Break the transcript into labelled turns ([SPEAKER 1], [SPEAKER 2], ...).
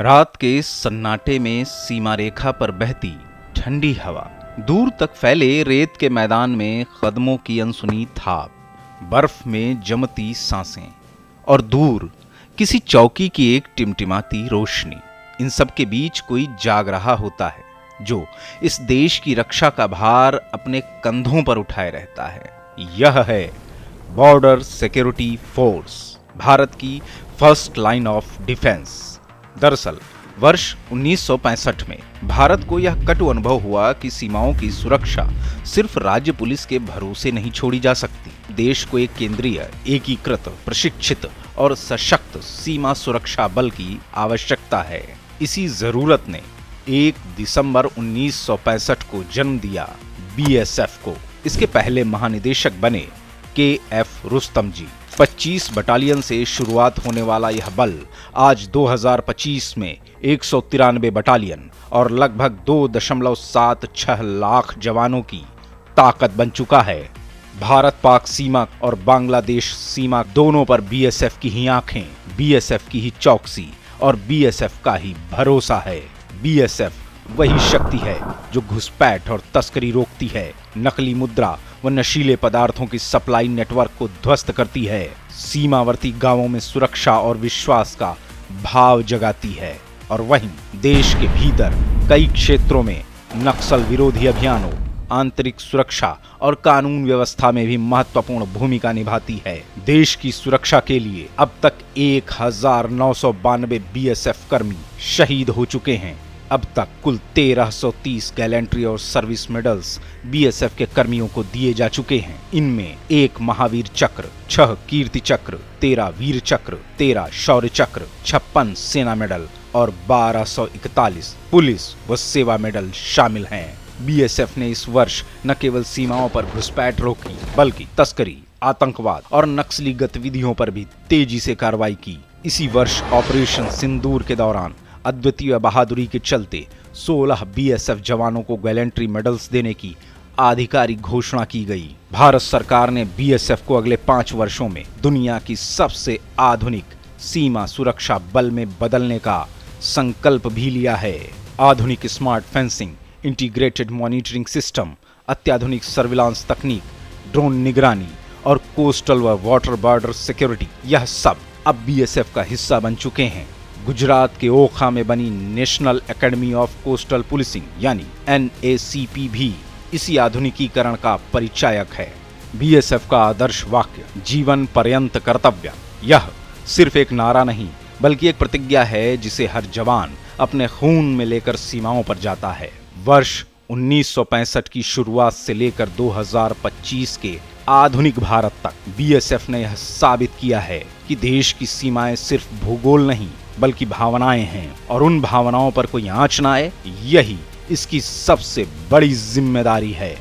[SPEAKER 1] रात के सन्नाटे में सीमा रेखा पर बहती ठंडी हवा, दूर तक फैले रेत के मैदान में कदमों की अनसुनी थाप, बर्फ में जमती सांसें और दूर किसी चौकी की एक टिमटिमाती रोशनी। इन सब के बीच कोई जाग रहा होता है जो इस देश की रक्षा का भार अपने कंधों पर उठाए रहता है। यह है बॉर्डर सिक्योरिटी फोर्स, भारत की फर्स्ट लाइन ऑफ डिफेंस। दरअसल वर्ष 1965 में भारत को यह कटु अनुभव हुआ कि सीमाओं की सुरक्षा सिर्फ राज्य पुलिस के भरोसे नहीं छोड़ी जा सकती। देश को एक केंद्रीय, एकीकृत, प्रशिक्षित और सशक्त सीमा सुरक्षा बल की आवश्यकता है। इसी जरूरत ने 1 दिसंबर 1965 को जन्म दिया बीएसएफ को। इसके पहले महानिदेशक बने के.एफ. रुस्तम जी। 25 बटालियन से शुरुआत होने वाला यह बल आज 2025 में 193 बटालियन और लगभग 2.76 लाख जवानों की ताकत बन चुका है। भारत पाक सीमा और बांग्लादेश सीमा दोनों पर बीएसएफ की ही आंखें, बीएसएफ की ही चौकसी और बीएसएफ का ही भरोसा है। बीएसएफ वही शक्ति है जो घुसपैठ और तस्करी रोकती है, नकली मुद्रा व नशीले पदार्थों की सप्लाई नेटवर्क को ध्वस्त करती है, सीमावर्ती गांवों में सुरक्षा और विश्वास का भाव जगाती है और वहीं देश के भीतर कई क्षेत्रों में नक्सल विरोधी अभियानों, आंतरिक सुरक्षा और कानून व्यवस्था में भी महत्वपूर्ण भूमिका निभाती है। देश की सुरक्षा के लिए अब तक 1992 बीएसएफ कर्मी शहीद हो चुके हैं। अब तक कुल 1330 गैलेंट्री और सर्विस मेडल्स बीएसएफ के कर्मियों को दिए जा चुके हैं। इनमें 1 महावीर चक्र, 6 कीर्ति चक्र, 13 वीर चक्र, 13 शौर्य चक्र, 56 सेना मेडल और 1241 पुलिस व सेवा मेडल शामिल हैं। बीएसएफ ने इस वर्ष न केवल सीमाओं पर घुसपैठ रोकी, बल्कि तस्करी, आतंकवाद और नक्सली गतिविधियों पर भी तेजी से कार्रवाई की। इसी वर्ष ऑपरेशन सिंदूर के दौरान अद्वितीय बहादुरी के चलते 16 बीएसएफ जवानों को गैलेंट्री मेडल्स देने की आधिकारिक घोषणा की गई। भारत सरकार ने बीएसएफ को अगले 5 वर्षों में दुनिया की सबसे आधुनिक सीमा सुरक्षा बल में बदलने का संकल्प भी लिया है। आधुनिक smart fencing, integrated monitoring system, अत्याधुनिक सर्विलांस तकनीक, ड्रोन निगरानी और कोस्टल व वाटर बॉर्डर सिक्योरिटी, यह सब अब बीएसएफ का हिस्सा बन चुके हैं। गुजरात के ओखा में बनी national academy of coastal policing यानी NACP भी इसी आधुनिकीकरण का परिचायक है। बीएसएफ का आदर्श वाक्य जीवन पर्यंत कर्तव्य, यह सिर्फ एक नारा नहीं बल्कि एक प्रतिज्ञा है जिसे हर जवान अपने खून में लेकर सीमाओं पर जाता है। वर्ष 1965 की शुरुआत से लेकर 2025 के आधुनिक भारत तक बीएसएफ ने यह साबित किया है कि देश की सीमाएं सिर्फ भूगोल नहीं बल्कि भावनाएं हैं और उन भावनाओं पर कोई आंच न आए, यही इसकी सबसे बड़ी जिम्मेदारी है।